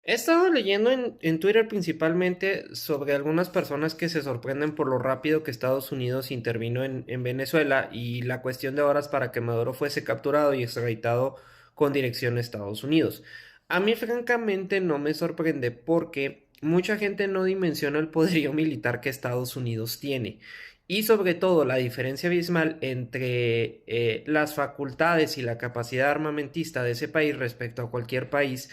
He estado leyendo en Twitter principalmente sobre algunas personas que se sorprenden por lo rápido que Estados Unidos intervino en Venezuela y la cuestión de horas para que Maduro fuese capturado y extraditado con dirección a Estados Unidos. A mí francamente no me sorprende porque mucha gente no dimensiona el poderío militar que Estados Unidos tiene y sobre todo la diferencia abismal entre las facultades y la capacidad armamentista de ese país respecto a cualquier país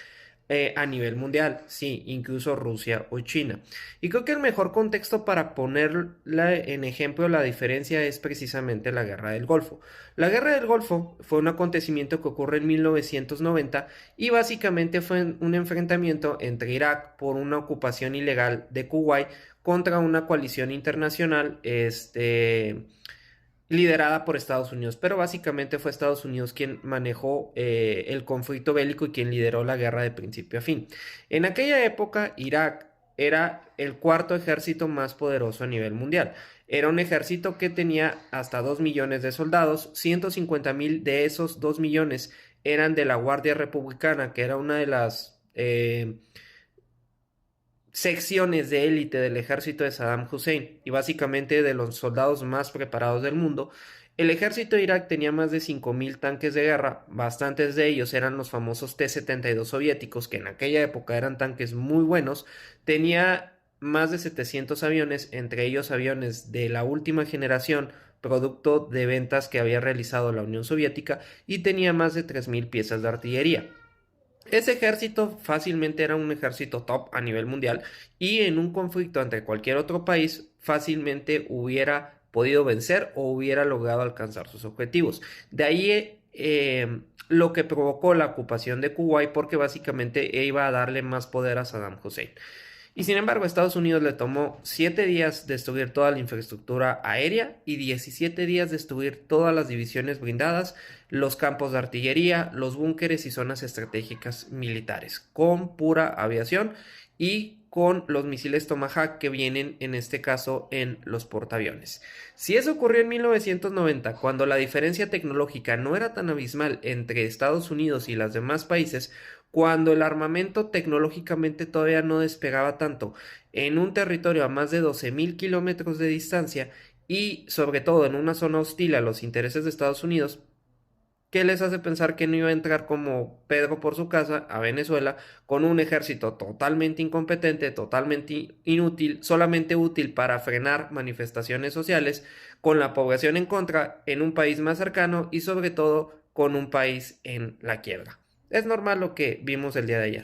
a nivel mundial, sí, incluso Rusia o China. Y creo que el mejor contexto para ponerla en ejemplo la diferencia es precisamente la Guerra del Golfo. La Guerra del Golfo fue un acontecimiento que ocurre en 1990 y básicamente fue un enfrentamiento entre Irak por una ocupación ilegal de Kuwait contra una coalición internacional, liderada por Estados Unidos, pero básicamente fue Estados Unidos quien manejó el conflicto bélico y quien lideró la guerra de principio a fin. En aquella época, Irak era el cuarto ejército más poderoso a nivel mundial. Era un ejército que tenía hasta 2 millones de soldados, 150,000 de esos 2 millones eran de la Guardia Republicana, que era una de las secciones de élite del ejército de Saddam Hussein y básicamente de los soldados más preparados del mundo. El ejército de Irak tenía más de 5,000 tanques de guerra, bastantes de ellos eran los famosos T-72 soviéticos, que en aquella época eran tanques muy buenos, tenía más de 700 aviones, entre ellos aviones de la última generación, producto de ventas que había realizado la Unión Soviética, y tenía más de 3,000 piezas de artillería. Ese ejército fácilmente era un ejército top a nivel mundial y en un conflicto entre cualquier otro país fácilmente hubiera podido vencer o hubiera logrado alcanzar sus objetivos. De ahí lo que provocó la ocupación de Kuwait porque básicamente iba a darle más poder a Saddam Hussein. Y sin embargo, a Estados Unidos le tomó 7 días destruir toda la infraestructura aérea y 17 días destruir todas las divisiones blindadas, los campos de artillería, los búnkeres y zonas estratégicas militares, con pura aviación y con los misiles Tomahawk que vienen en este caso en los portaaviones. Si eso ocurrió en 1990, cuando la diferencia tecnológica no era tan abismal entre Estados Unidos y los demás países, cuando el armamento tecnológicamente todavía no despegaba tanto en un territorio a más de 12,000 kilómetros de distancia y sobre todo en una zona hostil a los intereses de Estados Unidos, ¿qué les hace pensar que no iba a entrar como Pedro por su casa a Venezuela con un ejército totalmente incompetente, totalmente inútil, solamente útil para frenar manifestaciones sociales, con la población en contra en un país más cercano y sobre todo con un país en la quiebra? Es normal lo que vimos el día de ayer.